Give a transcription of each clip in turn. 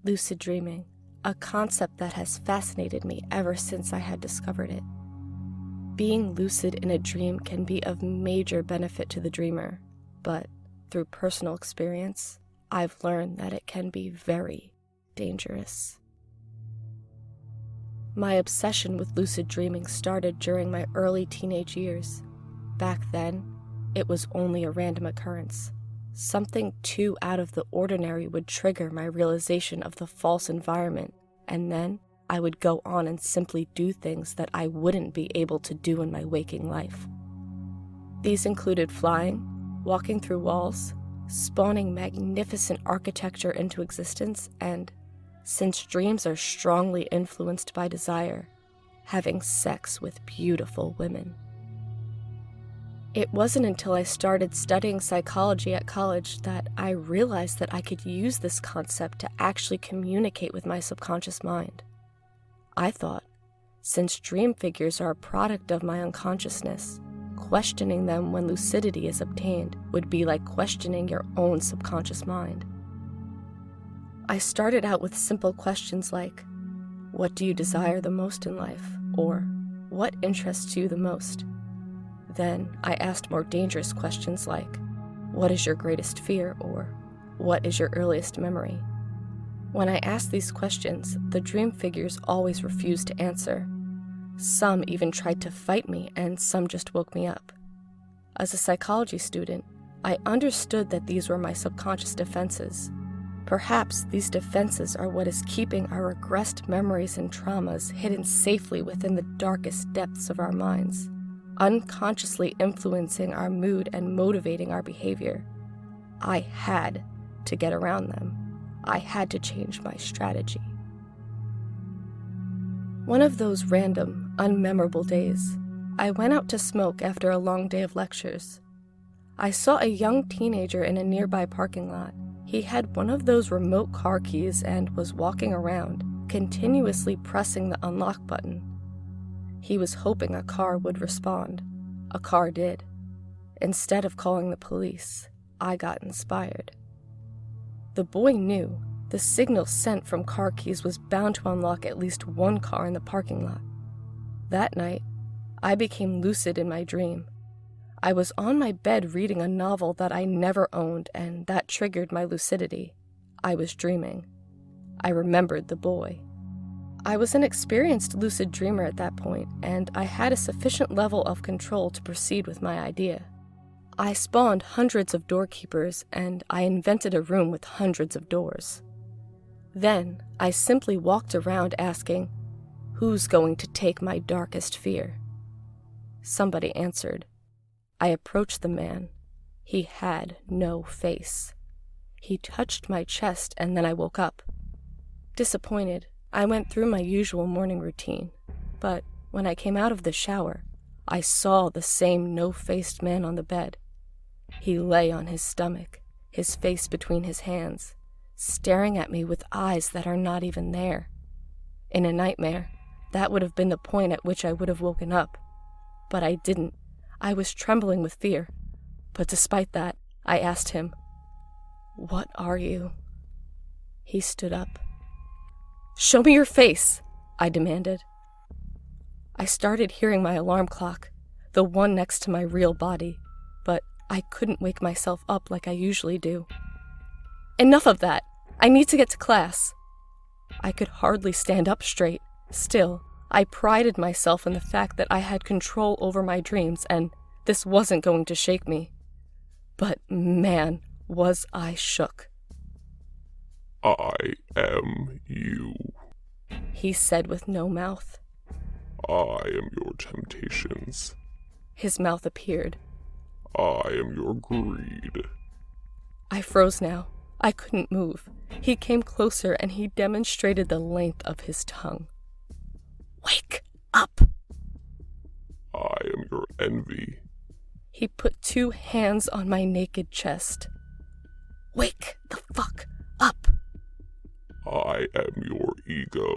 lucid dreaming, a concept that has fascinated me ever since I had discovered it. Being lucid in a dream can be of major benefit to the dreamer, but through personal experience, I've learned that it can be very dangerous. My obsession with lucid dreaming started during my early teenage years. Back then, it was only a random occurrence. Something too out of the ordinary would trigger my realization of the false environment, and then I would go on and simply do things that I wouldn't be able to do in my waking life. These included flying, walking through walls, spawning magnificent architecture into existence, and, since dreams are strongly influenced by desire, having sex with beautiful women. It wasn't until I started studying psychology at college that I realized that I could use this concept to actually communicate with my subconscious mind. I thought, since dream figures are a product of my unconsciousness, questioning them when lucidity is obtained would be like questioning your own subconscious mind. I started out with simple questions like, what do you desire the most in life? Or, what interests you the most? Then I asked more dangerous questions like, what is your greatest fear? Or, what is your earliest memory? When I asked these questions, the dream figures always refused to answer. Some even tried to fight me, and some just woke me up. As a psychology student, I understood that these were my subconscious defenses. Perhaps these defenses are what is keeping our regressed memories and traumas hidden safely within the darkest depths of our minds, unconsciously influencing our mood and motivating our behavior. I had to get around them. I had to change my strategy. One of those random, unmemorable days, I went out to smoke after a long day of lectures. I saw a young teenager in a nearby parking lot. He had one of those remote car keys and was walking around, continuously pressing the unlock button. He was hoping a car would respond. A car did. Instead of calling the police, I got inspired. The boy knew the signal sent from car keys was bound to unlock at least one car in the parking lot. That night, I became lucid in my dream. I was on my bed reading a novel that I never owned, and that triggered my lucidity. I was dreaming. I remembered the boy. I was an experienced lucid dreamer at that point, and I had a sufficient level of control to proceed with my idea. I spawned hundreds of doorkeepers, and I invented a room with hundreds of doors. Then, I simply walked around asking, who's going to take my darkest fear? Somebody answered. I approached the man. He had no face. He touched my chest, and then I woke up. Disappointed, I went through my usual morning routine, but when I came out of the shower, I saw the same no-faced man on the bed. He lay on his stomach, his face between his hands, staring at me with eyes that are not even there. In a nightmare, that would have been the point at which I would have woken up. But I didn't. I was trembling with fear. But despite that, I asked him, "What are you?" He stood up. "Show me your face," I demanded. I started hearing my alarm clock, the one next to my real body, but I couldn't wake myself up like I usually do. Enough of that! I need to get to class. I could hardly stand up straight. Still, I prided myself in the fact that I had control over my dreams, and this wasn't going to shake me. But man, was I shook. I am you. He said with no mouth. I am your temptations. His mouth appeared. I am your greed. I froze now. I couldn't move. He came closer and he demonstrated the length of his tongue. Wake up! I am your envy. He put 2 hands on my naked chest. Wake the fuck up! I am your ego.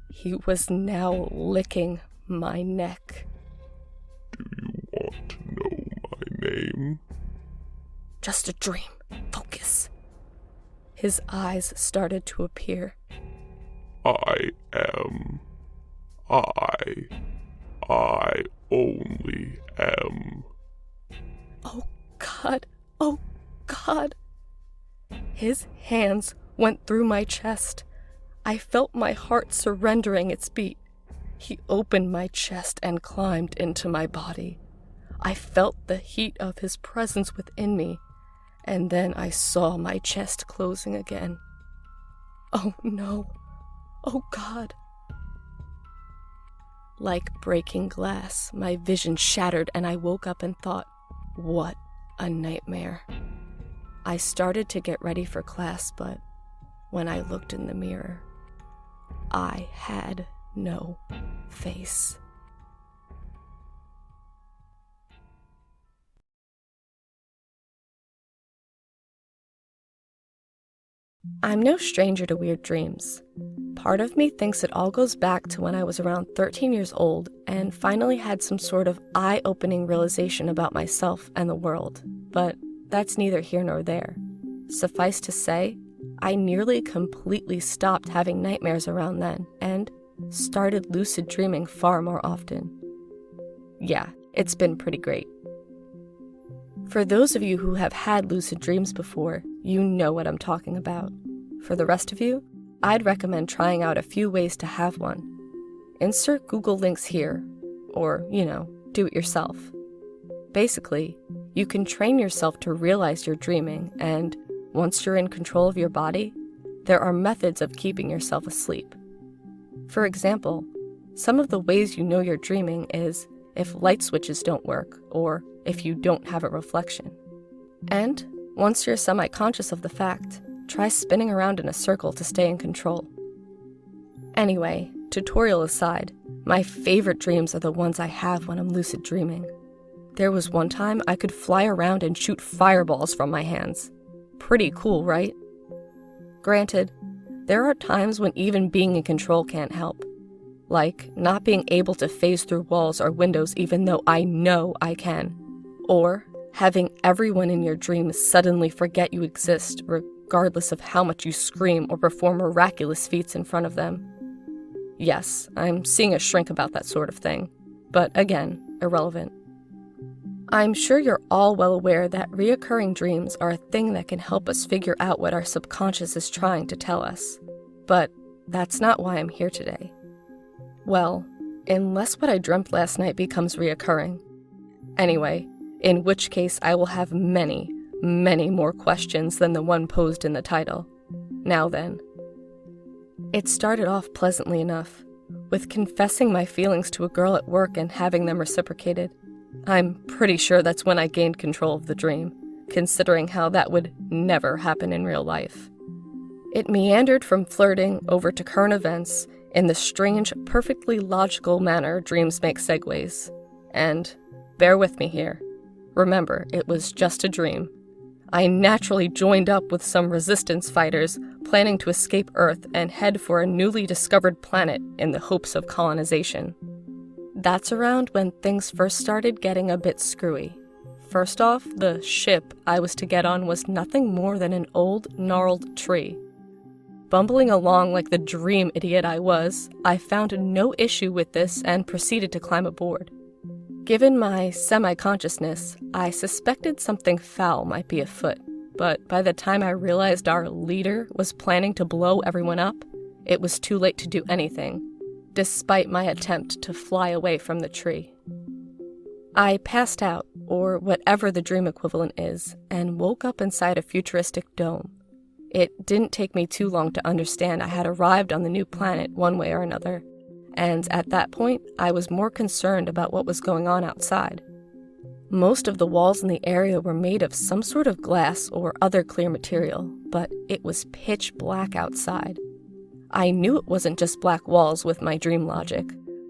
He was now licking my neck. Do you want to know my name? Just a dream. Focus. His eyes started to appear. I only am. Oh God, oh God. His hands went through my chest. I felt my heart surrendering its beat. He opened my chest and climbed into my body. I felt the heat of his presence within me, and then I saw my chest closing again. Oh no, oh God. Like breaking glass, my vision shattered and I woke up and thought, what a nightmare. I started to get ready for class, but when I looked in the mirror, I had no face. I'm no stranger to weird dreams. Part of me thinks it all goes back to when I was around 13 years old and finally had some sort of eye-opening realization about myself and the world, but that's neither here nor there. Suffice to say, I nearly completely stopped having nightmares around then and started lucid dreaming far more often. Yeah, it's been pretty great. For those of you who have had lucid dreams before, you know what I'm talking about. For the rest of you, I'd recommend trying out a few ways to have one. Insert Google links here, or, do it yourself. Basically, you can train yourself to realize you're dreaming, and once you're in control of your body, there are methods of keeping yourself asleep. For example, some of the ways you know you're dreaming is if light switches don't work, or if you don't have a reflection. And once you're semi-conscious of the fact, try spinning around in a circle to stay in control. Anyway, tutorial aside, my favorite dreams are the ones I have when I'm lucid dreaming. There was one time I could fly around and shoot fireballs from my hands. Pretty cool, right? Granted, there are times when even being in control can't help. Like not being able to phase through walls or windows even though I know I can. Or having everyone in your dreams suddenly forget you exist regardless of how much you scream or perform miraculous feats in front of them. Yes, I'm seeing a shrink about that sort of thing, but again, irrelevant. I'm sure you're all well aware that reoccurring dreams are a thing that can help us figure out what our subconscious is trying to tell us. But that's not why I'm here today. Well, unless what I dreamt last night becomes reoccurring. Anyway, in which case I will have many, many more questions than the one posed in the title. Now then. It started off pleasantly enough, with confessing my feelings to a girl at work and having them reciprocated. I'm pretty sure that's when I gained control of the dream, considering how that would never happen in real life. It meandered from flirting over to current events in the strange, perfectly logical manner dreams make segues. And bear with me here. Remember, it was just a dream. I naturally joined up with some resistance fighters planning to escape Earth and head for a newly discovered planet in the hopes of colonization. That's around when things first started getting a bit screwy. First off, the ship I was to get on was nothing more than an old, gnarled tree. Bumbling along like the dream idiot I was, I found no issue with this and proceeded to climb aboard. Given my semi-consciousness, I suspected something foul might be afoot, but by the time I realized our leader was planning to blow everyone up, it was too late to do anything, despite my attempt to fly away from the tree. I passed out, or whatever the dream equivalent is, and woke up inside a futuristic dome. It didn't take me too long to understand I had arrived on the new planet one way or another, and at that point, I was more concerned about what was going on outside. Most of the walls in the area were made of some sort of glass or other clear material, but it was pitch black outside. I knew it wasn't just black walls with my dream logic,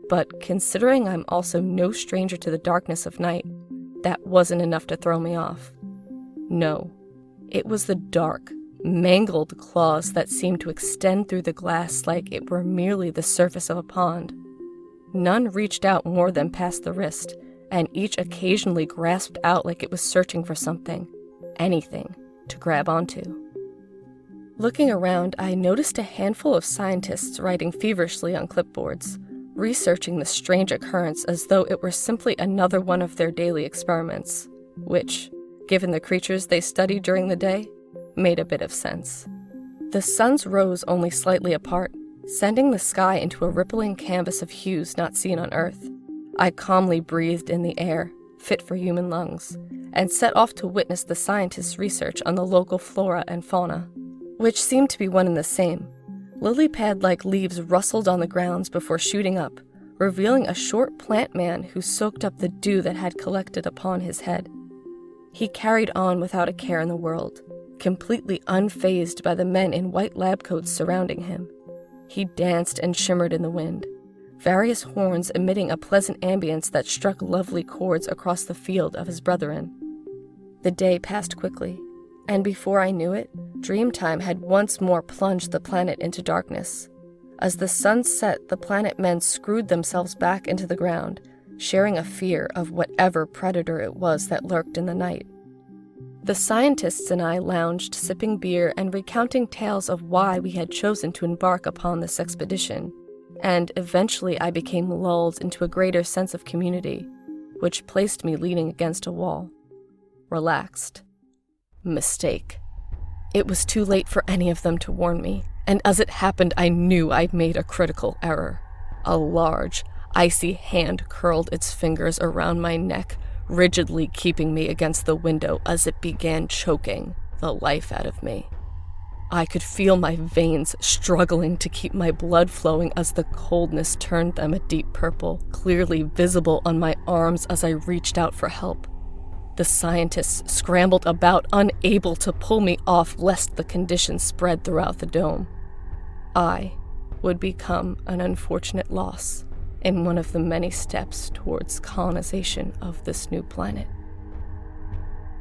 but considering I'm also no stranger to the darkness of night, that wasn't enough to throw me off. No, it was the dark, mangled claws that seemed to extend through the glass like it were merely the surface of a pond. None reached out more than past the wrist, and each occasionally grasped out like it was searching for something, anything, to grab onto. Looking around, I noticed a handful of scientists writing feverishly on clipboards, researching the strange occurrence as though it were simply another one of their daily experiments, which, given the creatures they studied during the day, made a bit of sense. The suns rose only slightly apart, sending the sky into a rippling canvas of hues not seen on Earth. I calmly breathed in the air, fit for human lungs, and set off to witness the scientists' research on the local flora and fauna, which seemed to be one and the same. Lily pad-like leaves rustled on the grounds before shooting up, revealing a short plant man who soaked up the dew that had collected upon his head. He carried on without a care in the world, completely unfazed by the men in white lab coats surrounding him. He danced and shimmered in the wind, various horns emitting a pleasant ambience that struck lovely chords across the field of his brethren. The day passed quickly, and before I knew it, Dreamtime had once more plunged the planet into darkness. As the sun set, the planet men screwed themselves back into the ground, sharing a fear of whatever predator it was that lurked in the night. The scientists and I lounged, sipping beer and recounting tales of why we had chosen to embark upon this expedition, and eventually I became lulled into a greater sense of community, which placed me leaning against a wall. Relaxed. Mistake. It was too late for any of them to warn me, and as it happened, I knew I'd made a critical error. A large, icy hand curled its fingers around my neck, rigidly keeping me against the window as it began choking the life out of me. I could feel my veins struggling to keep my blood flowing as the coldness turned them a deep purple, clearly visible on my arms as I reached out for help. The scientists scrambled about, unable to pull me off lest the condition spread throughout the dome. I would become an unfortunate loss in one of the many steps towards colonization of this new planet.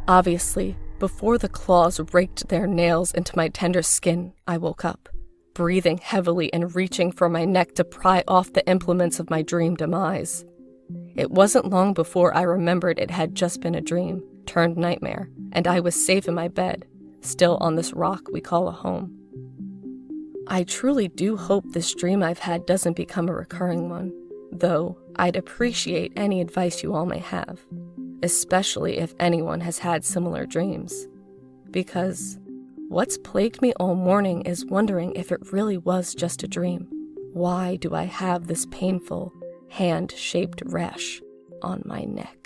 Obviously, before the claws raked their nails into my tender skin, I woke up, breathing heavily and reaching for my neck to pry off the implements of my dream demise. It wasn't long before I remembered it had just been a dream, turned nightmare, and I was safe in my bed, still on this rock we call a home. I truly do hope this dream I've had doesn't become a recurring one, though I'd appreciate any advice you all may have, especially if anyone has had similar dreams, because what's plagued me all morning is wondering if it really was just a dream. Why do I have this painful, hand-shaped rash on my neck?